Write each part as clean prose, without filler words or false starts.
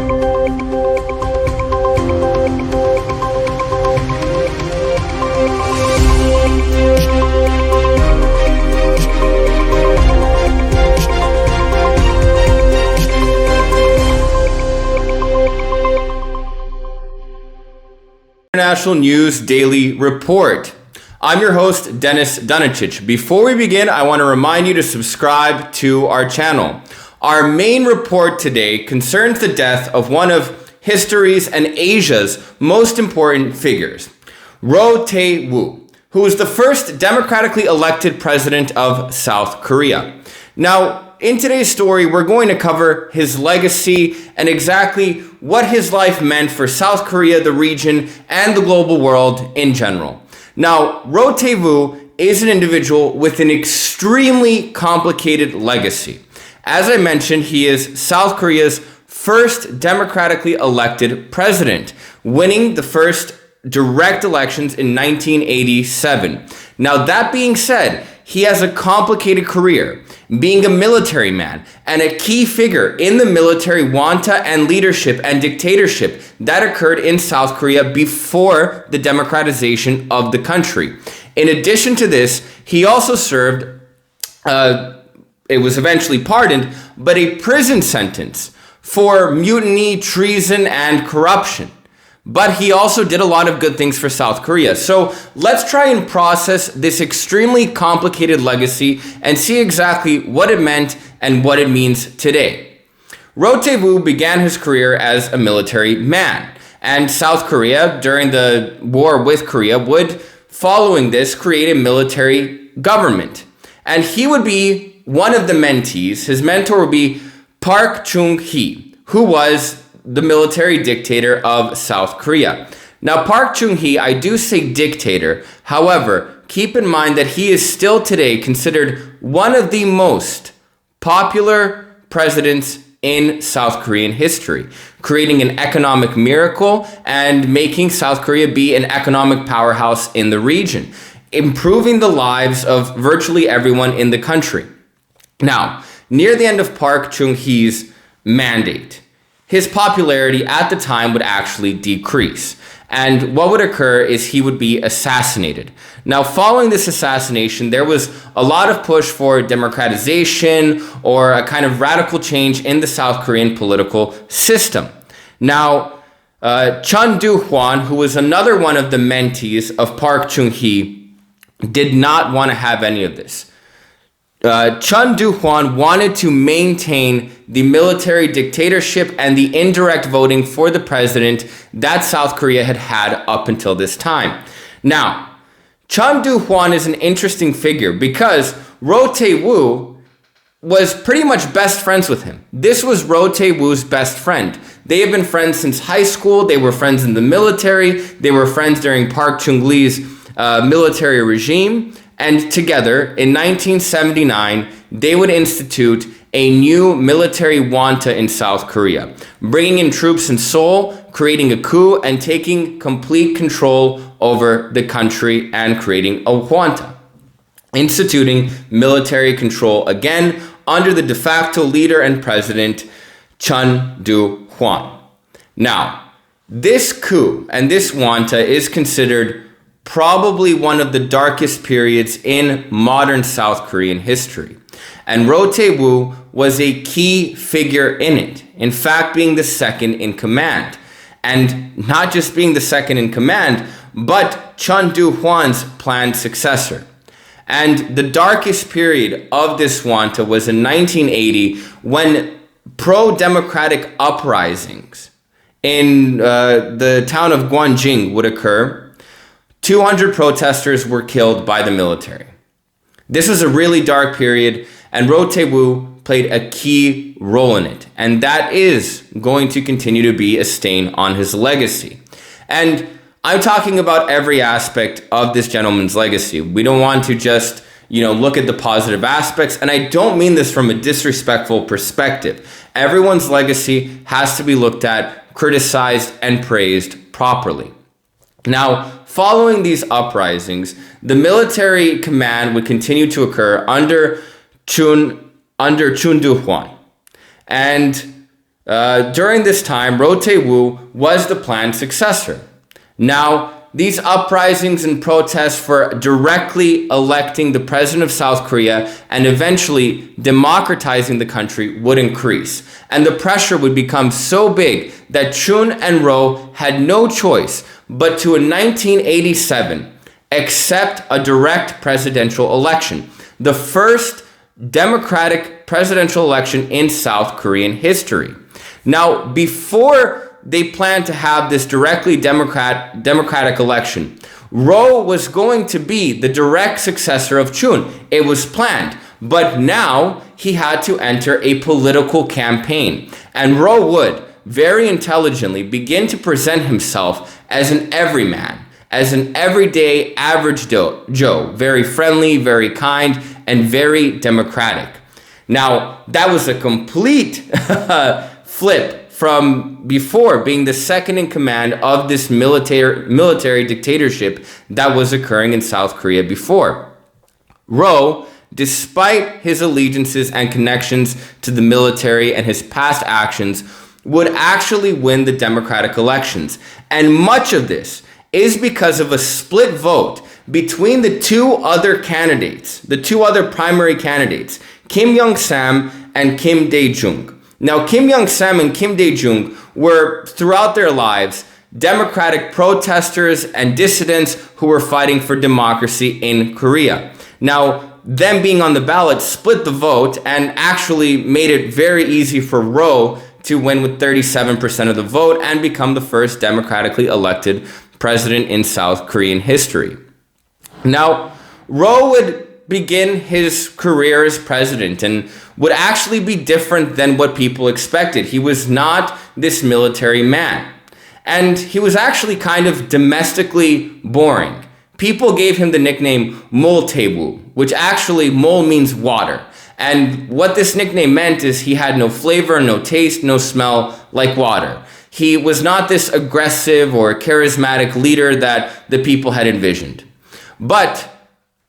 International News Daily Report. I'm your host, Dennis Dunicic. Before we begin, I want to remind you to subscribe to our channel. Our main report today concerns the death of one of history's and Asia's most important figures, Roh Tae-woo, who was the first democratically elected president of South Korea. Now, in today's story, we're going to cover his legacy and exactly what his life meant for South Korea, the region, and the global world in general. Now, Roh Tae-woo is an individual with an extremely complicated legacy. As I mentioned, he is South Korea's first democratically elected president, winning the first direct elections in 1987. Now, that being said, he has a complicated career, being a military man and a key figure in the military junta and leadership and dictatorship that occurred in South Korea before the democratization of the country. In addition to this, he also served, it was eventually pardoned, but a prison sentence for mutiny, treason, and corruption. But he also did a lot of good things for South Korea. So let's try and process this extremely complicated legacy and see exactly what it meant and what it means today. Roh Tae-woo began his career as a military man, and South Korea, during the war with Korea, would, following this, create a military government. And he would be one of the mentees. His mentor would be Park Chung-hee, who was the military dictator of South Korea. Now, Park Chung-hee, I do say dictator. However, keep in mind that he is still today considered one of the most popular presidents in South Korean history, creating an economic miracle and making South Korea be an economic powerhouse in the region, improving the lives of virtually everyone in the country. Now, near the end of Park Chung-hee's mandate, his popularity at the time would actually decrease. And what would occur is he would be assassinated. Now, following this assassination, there was a lot of push for democratization or a kind of radical change in the South Korean political system. Now, Chun Do-hwan, who was another one of the mentees of Park Chung-hee, did not want to have any of this. Chun Do-hwan wanted to maintain the military dictatorship and the indirect voting for the president that South Korea had had up until this time. Now, Chun Do-hwan is an interesting figure because Roh Tae-woo was pretty much best friends with him. This was Roh Tae-woo's best friend. They have been friends since high school. They were friends in the military. They were friends during Park Chung-lee's military regime. And together, in 1979, they would institute a new military junta in South Korea, bringing in troops in Seoul, creating a coup, and taking complete control over the country and creating a junta, instituting military control again under the de facto leader and president, Chun Do-hwan. Now, this coup and this junta is considered probably one of the darkest periods in modern South Korean history. And Roh Tae-woo was a key figure in it, in fact being the second in command. And not just being the second in command, but Chun Do-hwan's planned successor. And the darkest period of this junta was in 1980 when pro-democratic uprisings in the town of Gwanjing would occur. 200 protesters were killed by the military. This was a really dark period, and Roh Tae-woo played a key role in it. And that is going to continue to be a stain on his legacy. And I'm talking about every aspect of this gentleman's legacy. We don't want to just, look at the positive aspects. And I don't mean this from a disrespectful perspective. Everyone's legacy has to be looked at, criticized, and praised properly. Now, following these uprisings, the military command would continue to occur under Chun Do-hwan. And During this time, Roh Tae-woo was the planned successor. Now, these uprisings and protests for directly electing the president of South Korea and eventually democratizing the country would increase. And the pressure would become so big that Chun and Roh had no choice but to, in 1987, accept a direct presidential election, the first democratic presidential election in South Korean history. Now, before they planned to have this directly democratic election, Roh was going to be the direct successor of Chun. It was planned. But now he had to enter a political campaign. And Roh would very intelligently begin to present himself as an everyman, as an everyday average Joe, very friendly, very kind, and very democratic. Now, that was a complete flip from before being the second in command of this military dictatorship that was occurring in South Korea before. Roh, despite his allegiances and connections to the military and his past actions, would actually win the democratic elections. And much of this is because of a split vote between the two other candidates, the two other primary candidates, Kim Young-sam and Kim Dae-jung. Now, Kim Young-sam and Kim Dae-jung were, throughout their lives, democratic protesters and dissidents who were fighting for democracy in Korea. Now, them being on the ballot split the vote and actually made it very easy for Roh to win with 37% of the vote and become the first democratically elected president in South Korean history. Now, Roh would begin his career as president and would actually be different than what people expected. He was not this military man. And he was actually kind of domestically boring. People gave him the nickname Roh Tae-woo, which actually mol means water. And what this nickname meant is he had no flavor, no taste, no smell like water. He was not this aggressive or charismatic leader that the people had envisioned. But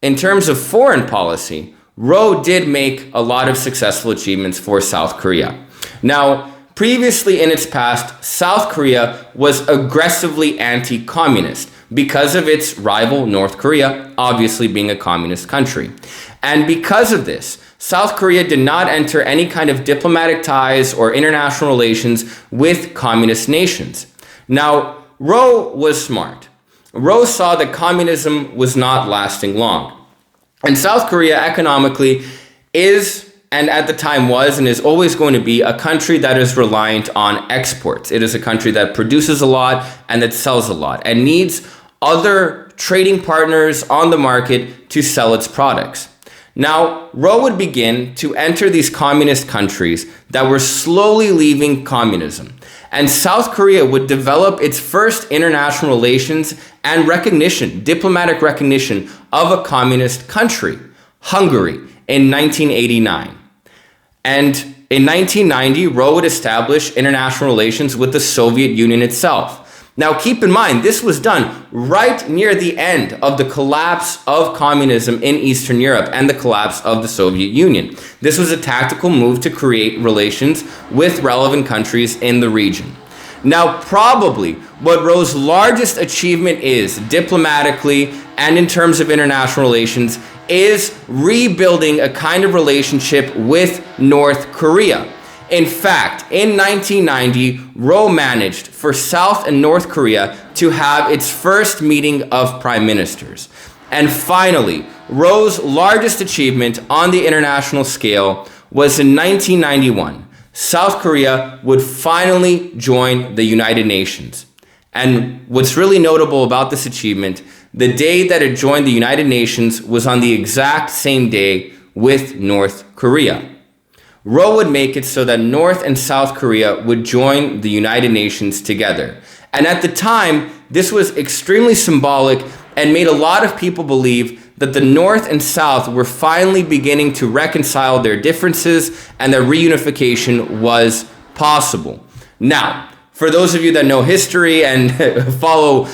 in terms of foreign policy, Roh did make a lot of successful achievements for South Korea. Now, previously in its past, South Korea was aggressively anti-communist because of its rival North Korea, obviously being a communist country. And because of this, South Korea did not enter any kind of diplomatic ties or international relations with communist nations. Now, Roh was smart. Roh saw that communism was not lasting long. And South Korea economically is, and at the time was, and is always going to be a country that is reliant on exports. It is a country that produces a lot and that sells a lot and needs other trading partners on the market to sell its products. Now, Roh would begin to enter these communist countries that were slowly leaving communism. And South Korea would develop its first international relations and recognition, diplomatic recognition of a communist country, Hungary, in 1989. And in 1990, Roh would establish international relations with the Soviet Union itself. Now, keep in mind, this was done right near the end of the collapse of communism in Eastern Europe and the collapse of the Soviet Union. This was a tactical move to create relations with relevant countries in the region. Now, probably what Roh's largest achievement is diplomatically and in terms of international relations is rebuilding a kind of relationship with North Korea. In fact, in 1990, Roh managed for South and North Korea to have its first meeting of prime ministers. And finally, Roh's largest achievement on the international scale was in 1991. South Korea would finally join the United Nations. And what's really notable about this achievement, the day that it joined the United Nations was on the exact same day with North Korea. Roh would make it so that North and South Korea would join the United Nations together. And at the time, this was extremely symbolic and made a lot of people believe that the North and South were finally beginning to reconcile their differences and that reunification was possible. Now, for those of you that know history and follow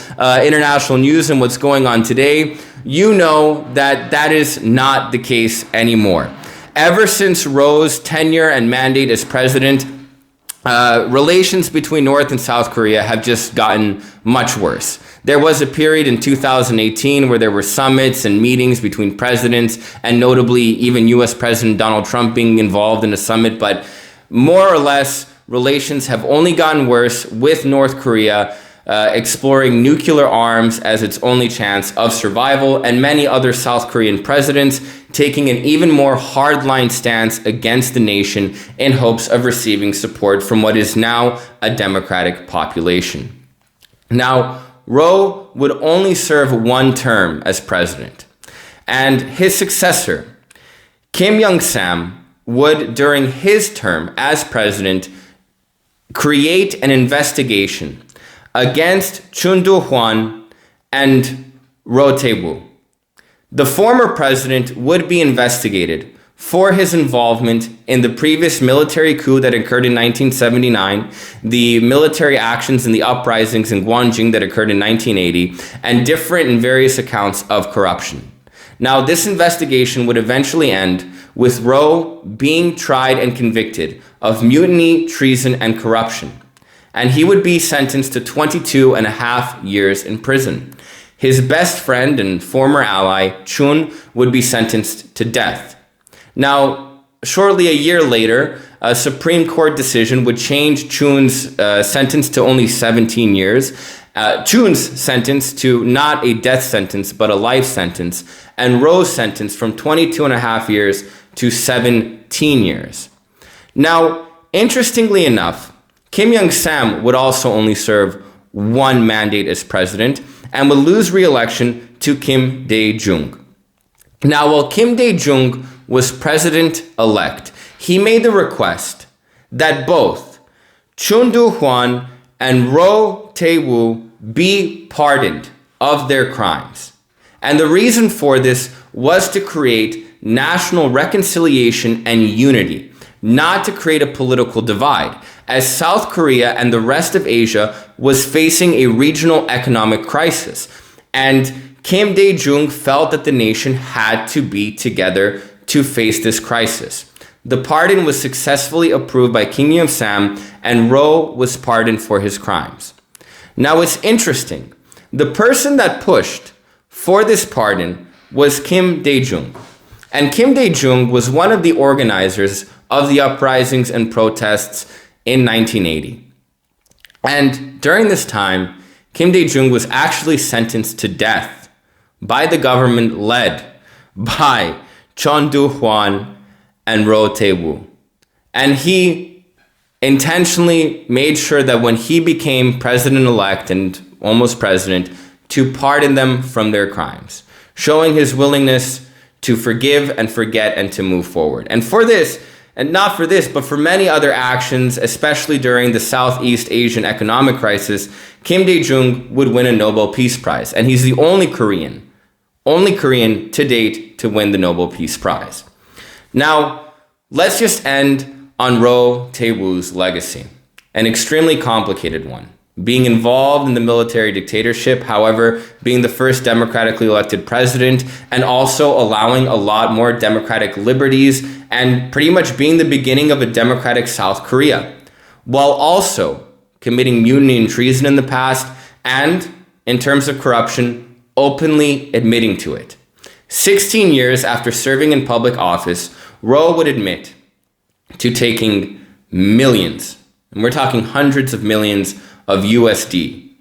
international news and what's going on today, you know that that is not the case anymore. Ever since Roh's tenure and mandate as president, relations between North and South Korea have just gotten much worse. There was a period in 2018 where there were summits and meetings between presidents, and notably even US President Donald Trump being involved in a summit, but more or less relations have only gotten worse, with North Korea exploring nuclear arms as its only chance of survival, and many other South Korean presidents taking an even more hardline stance against the nation in hopes of receiving support from what is now a democratic population. Now, Roh would only serve one term as president, and his successor, Kim Young-sam, would, during his term as president, create an investigation against Chun Do-hwan and Roh Tae-woo. The former president would be investigated for his involvement in the previous military coup that occurred in 1979, the military actions and the uprisings in Gwanjing that occurred in 1980, and different and various accounts of corruption. Now, this investigation would eventually end with Roh being tried and convicted of mutiny, treason, and corruption, and he would be sentenced to 22 and a half years in prison. His best friend and former ally, Chun, would be sentenced to death. Now, shortly a year later, a Supreme Court decision would change Chun's sentence to only 17 years, Chun's sentence to not a death sentence, but a life sentence, and Roh's sentence from 22 and a half years to 17 years. Now, interestingly enough, Kim Young-sam would also only serve one mandate as president and would lose re-election to Kim Dae-jung. Now, while Kim Dae-jung was president-elect, he made the request that both Chun Do-hwan and Roh Tae-woo be pardoned of their crimes. And the reason for this was to create national reconciliation and unity, not to create a political divide, as South Korea and the rest of Asia was facing a regional economic crisis. And Kim Dae-jung felt that the nation had to be together to face this crisis. The pardon was successfully approved by Kim Young-sam, and Roh was pardoned for his crimes. Now, it's interesting. The person that pushed for this pardon was Kim Dae-jung. And Kim Dae-jung was one of the organizers of the uprisings and protests in 1980. And during this time, Kim Dae-jung was actually sentenced to death by the government led by Chun Do-hwan and Roh Tae-woo. And he intentionally made sure that when he became president-elect and almost president, to pardon them from their crimes, showing his willingness to forgive and forget and to move forward. And for this, and not for this, but for many other actions, especially during the Southeast Asian economic crisis, Kim Dae-jung would win a Nobel Peace Prize. And he's the only Korean to date to win the Nobel Peace Prize. Now, let's just end on Roh Tae-woo's legacy, an extremely complicated one. Being involved in the military dictatorship, however, being the first democratically elected president, and also allowing a lot more democratic liberties, and pretty much being the beginning of a democratic South Korea, while also committing mutiny and treason in the past, and, in terms of corruption, openly admitting to it. 16 years after serving in public office, Roh would admit to taking millions, and we're talking hundreds of millions of USD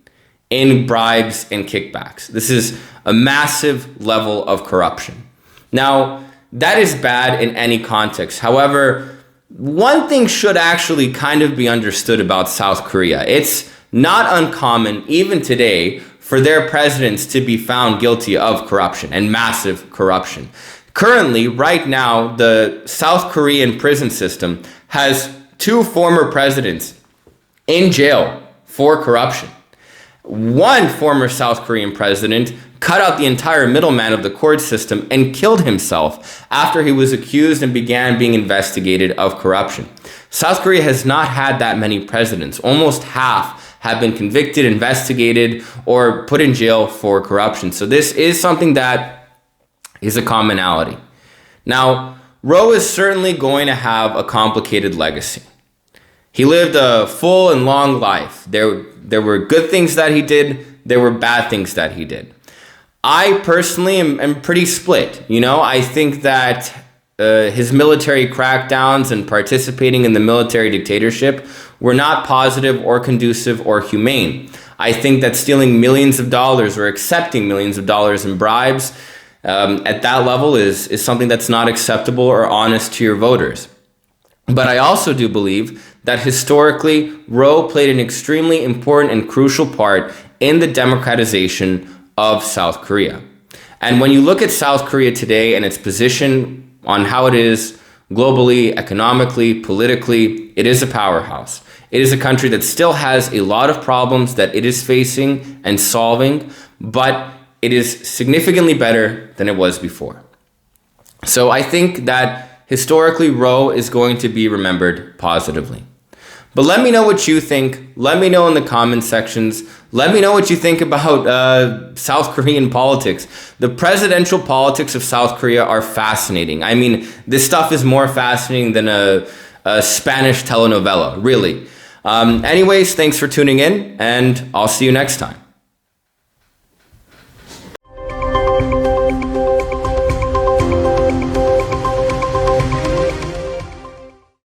in bribes and kickbacks. This is a massive level of corruption. Now, that is bad in any context. However, one thing should actually kind of be understood about South Korea. It's not uncommon, even today, for their presidents to be found guilty of corruption and massive corruption. Currently, right now, the South Korean prison system has 2 former presidents in jail for corruption. One former South Korean president cut out the entire middleman of the court system and killed himself after he was accused and began being investigated of corruption. South Korea has not had that many presidents. Almost half have been convicted, investigated, or put in jail for corruption. So this is something that is a commonality. Now, Roh is certainly going to have a complicated legacy. He lived a full and long life. There were good things that he did. There were bad things that he did. I personally am pretty split. I think that his military crackdowns and participating in the military dictatorship were not positive or conducive or humane. I think that stealing millions of dollars or accepting millions of dollars in bribes at that level is something that's not acceptable or honest to your voters. But I also do believe that historically, Roh played an extremely important and crucial part in the democratization of South Korea. And when you look at South Korea today and its position on how it is globally, economically, politically, it is a powerhouse. It is a country that still has a lot of problems that it is facing and solving, but it is significantly better than it was before. So I think that historically, Roh is going to be remembered positively. But let me know what you think. Let me know in the comment sections. Let me know what you think about South Korean politics. The presidential politics of South Korea are fascinating. I mean, this stuff is more fascinating than a Spanish telenovela, really. Anyways, thanks for tuning in, and I'll see you next time.